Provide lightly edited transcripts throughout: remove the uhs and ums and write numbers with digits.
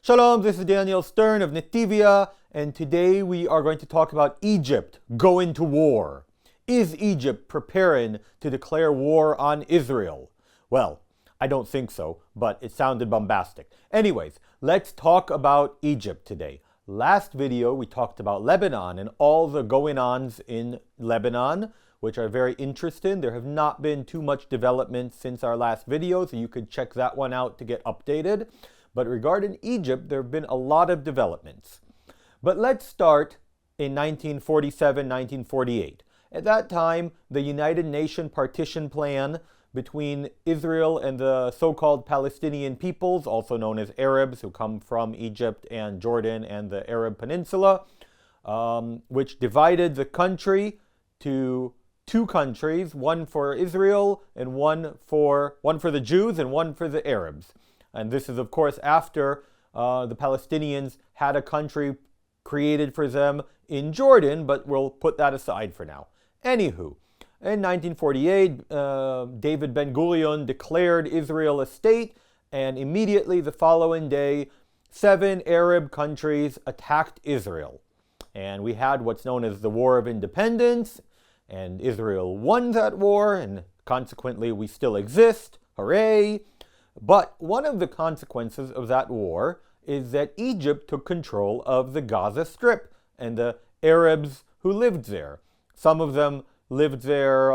Shalom, this is Daniel Stern of Netivyah, and today we are going to talk about Egypt going to war. Is Egypt preparing to declare war on Israel? Well, I don't think so, but it sounded bombastic. Anyways, let's talk about Egypt today. Last video we talked about Lebanon and all the going-ons in Lebanon, which are very interesting. There have not been too much development since our last video, so you could check that one out to get updated. But regarding Egypt, there have been a lot of developments. But let's start in 1947, 1948. At that time, the United Nations partition plan between Israel and the so-called Palestinian peoples, also known as Arabs, who come from Egypt and Jordan and the Arab Peninsula, which divided the country to two countries, one for Israel and one for the Jews and one for the Arabs. And this is, of course, after the Palestinians had a country created for them in Jordan, but we'll put that aside for now. Anywho, in 1948, David Ben-Gurion declared Israel a state, and immediately the following day, 7 Arab countries attacked Israel. And we had what's known as the War of Independence, and Israel won that war, and consequently we still exist. Hooray! But one of the consequences of that war is that Egypt took control of the Gaza Strip and the Arabs who lived there. Some of them lived there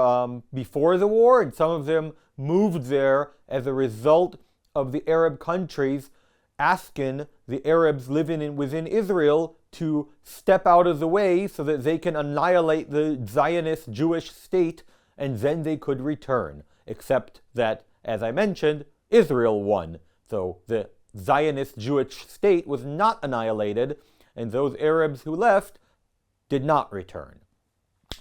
before the war, and some of them moved there as a result of the Arab countries asking the Arabs living within Israel to step out of the way so that they can annihilate the Zionist Jewish state, and then they could return. Except that, as I mentioned, Israel won. So the Zionist Jewish state was not annihilated, and those Arabs who left did not return.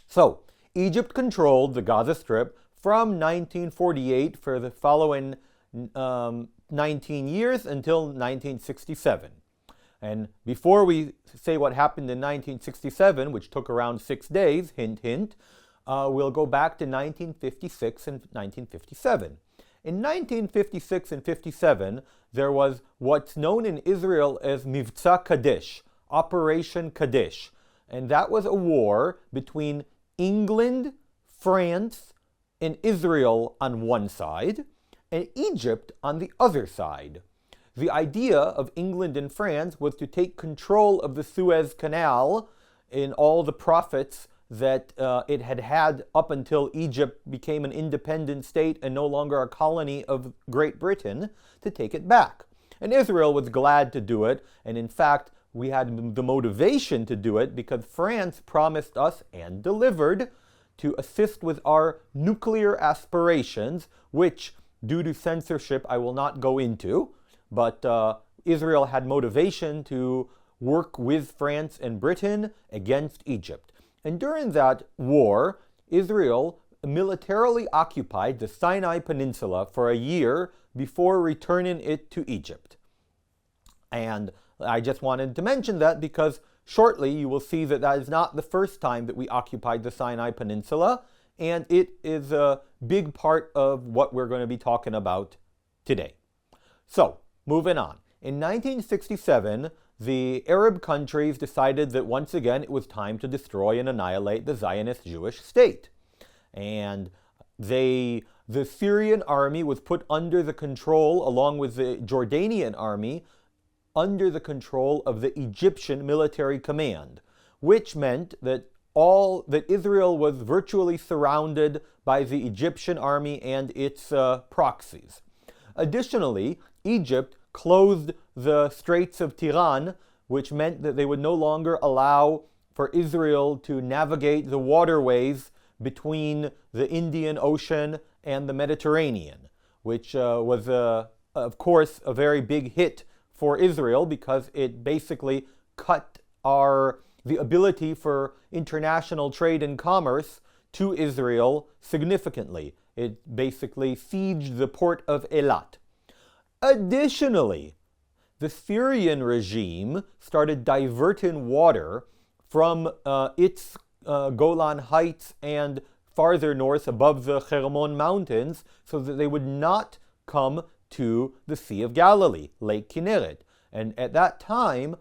So Egypt controlled the Gaza Strip from 1948 for the following 19 years until 1967. And before we say what happened in 1967, which took around 6 days, hint, hint, we'll go back to 1956 and 1957. In 1956 and 57, there was what's known in Israel as Mivtza Kadesh, Operation Kadesh. And that was a war between England, France, and Israel on one side, and Egypt on the other side. The idea of England and France was to take control of the Suez Canal in all the profits that it had had up until Egypt became an independent state and no longer a colony of Great Britain, to take it back. And Israel was glad to do it, and in fact, we had the motivation to do it because France promised us and delivered to assist with our nuclear aspirations, which, due to censorship, I will not go into, but Israel had motivation to work with France and Britain against Egypt. And during that war, Israel militarily occupied the Sinai Peninsula for a year before returning it to Egypt. And I just wanted to mention that because shortly you will see that that is not the first time that we occupied the Sinai Peninsula, and it is a big part of what we're going to be talking about today. So, moving on. In 1967, the Arab countries decided that once again it was time to destroy and annihilate the Zionist Jewish state. And the Syrian army was put under the control, along with the Jordanian army, under the control of the Egyptian military command, which meant that Israel was virtually surrounded by the Egyptian army and its proxies. Additionally, Egypt closed the Straits of Tiran, which meant that they would no longer allow for Israel to navigate the waterways between the Indian Ocean and the Mediterranean, which was, of course, a very big hit for Israel because it basically cut the ability for international trade and commerce to Israel significantly. It basically sieged the port of Eilat. Additionally, the Syrian regime started diverting water from its Golan Heights and farther north above the Hermon Mountains so that they would not come to the Sea of Galilee, Lake Kinneret. And at that time,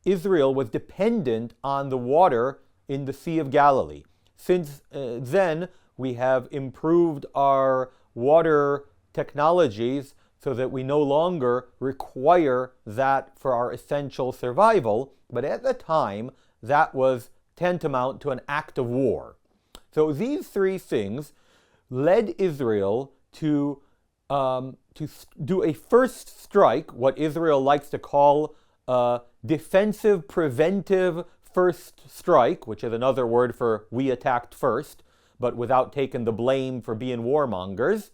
Israel was dependent on the water in the Sea of Galilee. Since then, we have improved our water technologies so that we no longer require that for our essential survival. But at the time, that was tantamount to an act of war. So these three things led Israel to do a first strike, what Israel likes to call a defensive preventive first strike, which is another word for we attacked first, but without taking the blame for being warmongers,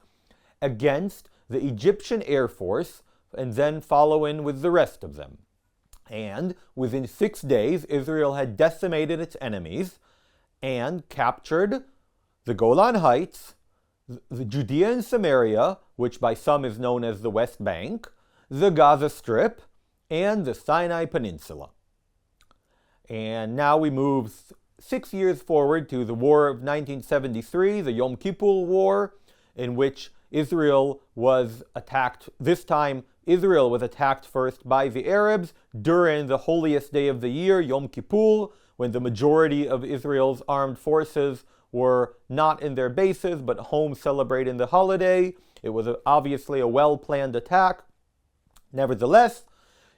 against the Egyptian Air Force, and then follow in with the rest of them. And within 6 days, Israel had decimated its enemies and captured the Golan Heights, the Judea and Samaria, which by some is known as the West Bank, the Gaza Strip, and the Sinai Peninsula. And now we move 6 years forward to the War of 1973, the Yom Kippur War, in which Israel was attacked. This time, Israel was attacked first by the Arabs during the holiest day of the year, Yom Kippur, when the majority of Israel's armed forces were not in their bases, but home celebrating the holiday. It was obviously a well-planned attack. Nevertheless,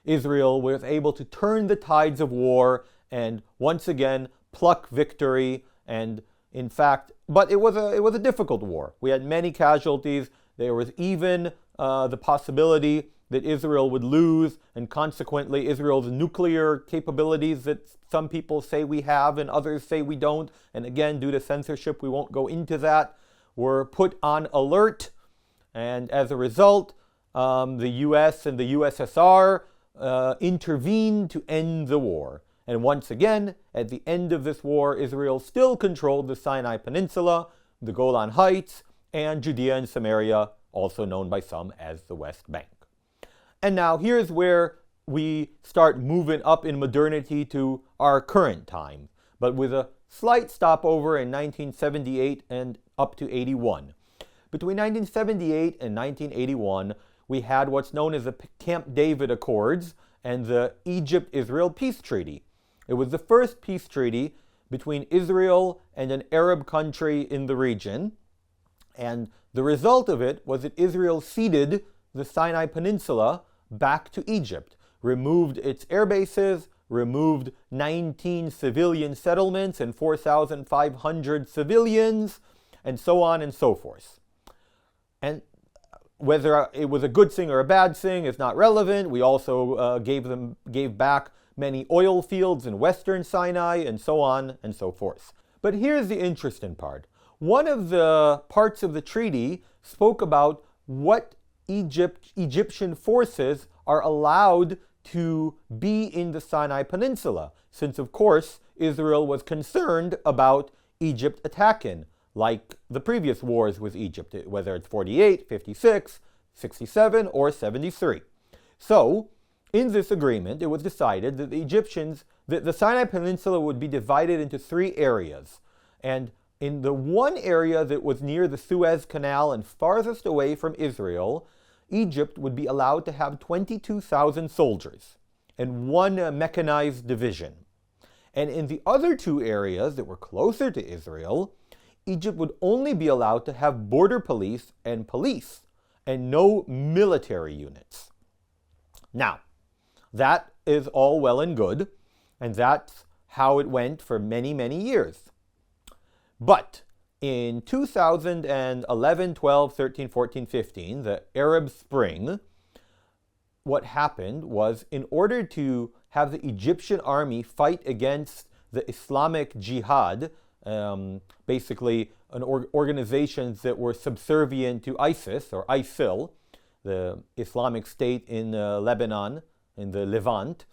Israel was able to turn the tides of war and once again pluck victory. And in fact, but it was a difficult war. We had many casualties. There was even the possibility that Israel would lose, and consequently Israel's nuclear capabilities that some people say we have and others say we don't, and again, due to censorship, we won't go into that, were put on alert. And as a result, the US and the USSR intervened to end the war. And once again, at the end of this war, Israel still controlled the Sinai Peninsula, the Golan Heights, and Judea and Samaria, also known by some as the West Bank. And now here's where we start moving up in modernity to our current time, but with a slight stopover in 1978 and up to 81. Between 1978 and 1981, we had what's known as the Camp David Accords and the Egypt-Israel Peace Treaty. It was the first peace treaty between Israel and an Arab country in the region, and the result of it was that Israel ceded the Sinai Peninsula back to Egypt, removed its air bases, removed 19 civilian settlements and 4,500 civilians, and so on and so forth. And whether it was a good thing or a bad thing is not relevant. We also gave back many oil fields in western Sinai, and so on and so forth. But here's the interesting part. One of the parts of the treaty spoke about what Egyptian forces are allowed to be in the Sinai Peninsula, since of course Israel was concerned about Egypt attacking, like the previous wars with Egypt, whether it's 48, 56, 67, or 73. So, in this agreement, it was decided that the Sinai Peninsula would be divided into 3 areas. And in the one area that was near the Suez Canal and farthest away from Israel, Egypt would be allowed to have 22,000 soldiers and 1 mechanized division. And in the other 2 areas that were closer to Israel, Egypt would only be allowed to have border police and no military units. Now, that is all well and good, and that's how it went for many, many years. But in 2011, 12, 13, 14, 15, the Arab Spring, what happened was, in order to have the Egyptian army fight against the Islamic Jihad, basically organizations that were subservient to ISIS or ISIL, the Islamic State in Lebanon, in the Levant,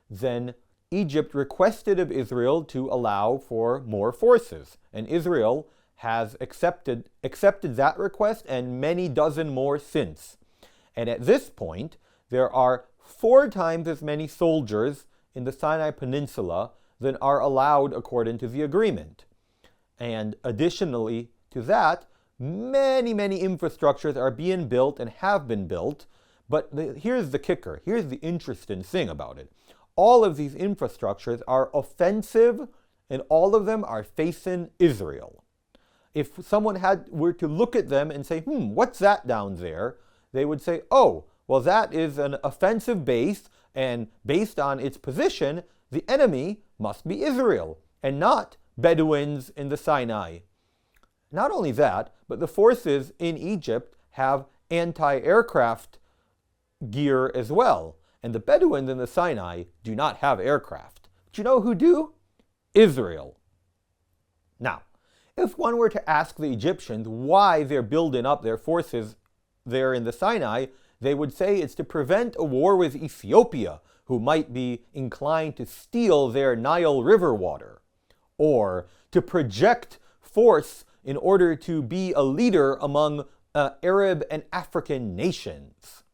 then Egypt requested of Israel to allow for more forces. And Israel has accepted that request and many dozen more since. And at this point, there are 4 times as many soldiers in the Sinai Peninsula than are allowed according to the agreement. And additionally to that, many, many infrastructures are being built and have been built But here's the kicker. Here's the interesting thing about it. All of these infrastructures are offensive, and all of them are facing Israel. If someone were to look at them and say, what's that down there? They would say, oh, well, that is an offensive base, and based on its position, the enemy must be Israel, and not Bedouins in the Sinai. Not only that, but the forces in Egypt have anti-aircraft gear as well. And the Bedouins in the Sinai do not have aircraft. But you know who do? Israel. Now, if one were to ask the Egyptians why they're building up their forces there in the Sinai, they would say it's to prevent a war with Ethiopia, who might be inclined to steal their Nile River water, or to project force in order to be a leader among Arab and African nations,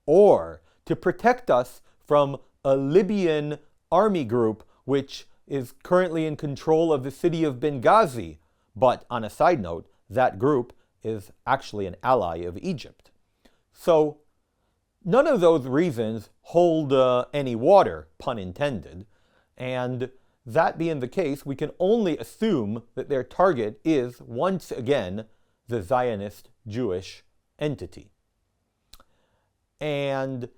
or to protect us from a Libyan army group which is currently in control of the city of Benghazi. But on a side note, that group is actually an ally of Egypt. So none of those reasons hold any water, pun intended, and that being the case, we can only assume that their target is, once again, the Zionist Jewish entity. And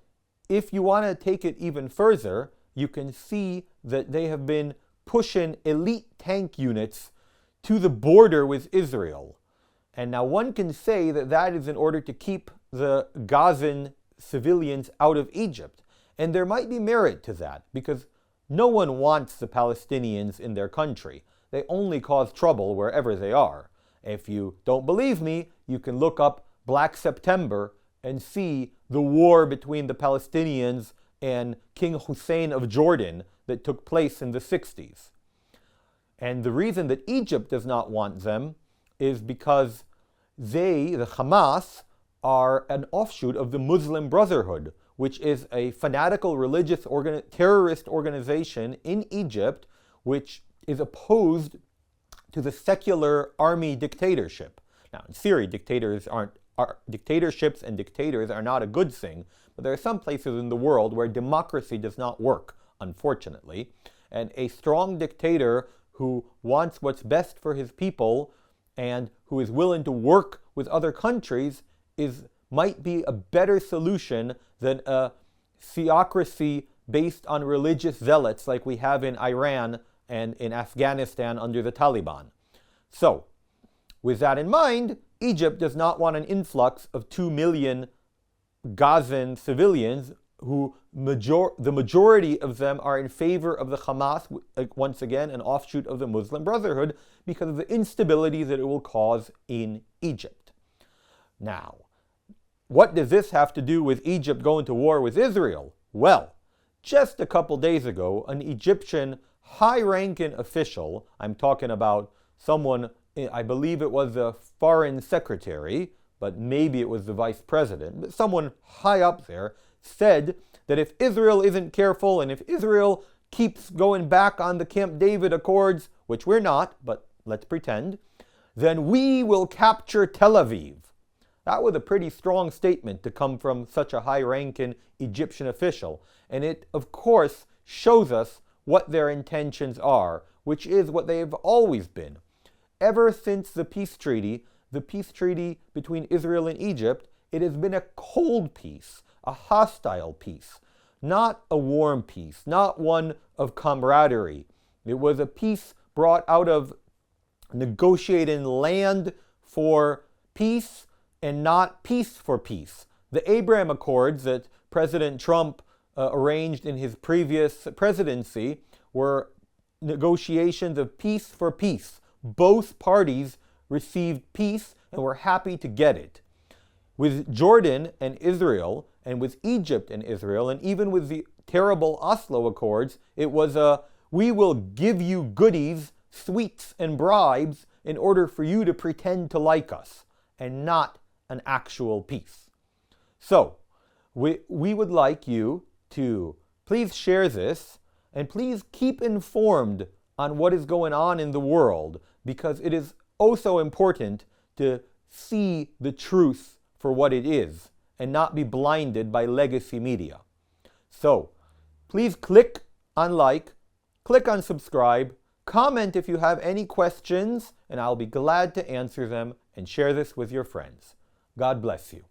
if you want to take it even further, you can see that they have been pushing elite tank units to the border with Israel. And now one can say that that is in order to keep the Gazan civilians out of Egypt. And there might be merit to that, because no one wants the Palestinians in their country. They only cause trouble wherever they are. If you don't believe me, you can look up Black September and see the war between the Palestinians and King Hussein of Jordan that took place in the 60s. And the reason that Egypt does not want them is because they, the Hamas, are an offshoot of the Muslim Brotherhood, which is a fanatical religious terrorist organization in Egypt, which is opposed to the secular army dictatorship. Now, in theory, dictatorships and dictators are not a good thing, but there are some places in the world where democracy does not work, unfortunately. And a strong dictator who wants what's best for his people and who is willing to work with other countries might be a better solution than a theocracy based on religious zealots like we have in Iran and in Afghanistan under the Taliban. So, with that in mind, Egypt does not want an influx of 2 million Gazan civilians who the majority of them are in favor of the Hamas, once again an offshoot of the Muslim Brotherhood, because of the instability that it will cause in Egypt. Now, what does this have to do with Egypt going to war with Israel? Well, just a couple days ago, an Egyptian high-ranking official, I'm talking about someone, I believe it was the foreign secretary, but maybe it was the vice president, but someone high up there, said that if Israel isn't careful and if Israel keeps going back on the Camp David Accords, which we're not, but let's pretend, then we will capture Tel Aviv. That was a pretty strong statement to come from such a high-ranking Egyptian official. And it, of course, shows us what their intentions are, which is what they have always been. Ever since the peace treaty between Israel and Egypt, it has been a cold peace, a hostile peace, not a warm peace, not one of camaraderie. It was a peace brought out of negotiating land for peace and not peace for peace. The Abraham Accords that President Trump arranged in his previous presidency were negotiations of peace for peace. Both parties received peace and were happy to get it. With Jordan and Israel, and with Egypt and Israel, and even with the terrible Oslo Accords, it was we will give you goodies, sweets, and bribes in order for you to pretend to like us, and not an actual peace. So, we would like you to please share this, and please keep informed on what is going on in the world, because it is oh so important to see the truth for what it is, and not be blinded by legacy media. So, please click on like, click on subscribe, comment if you have any questions, and I'll be glad to answer them and share this with your friends. God bless you.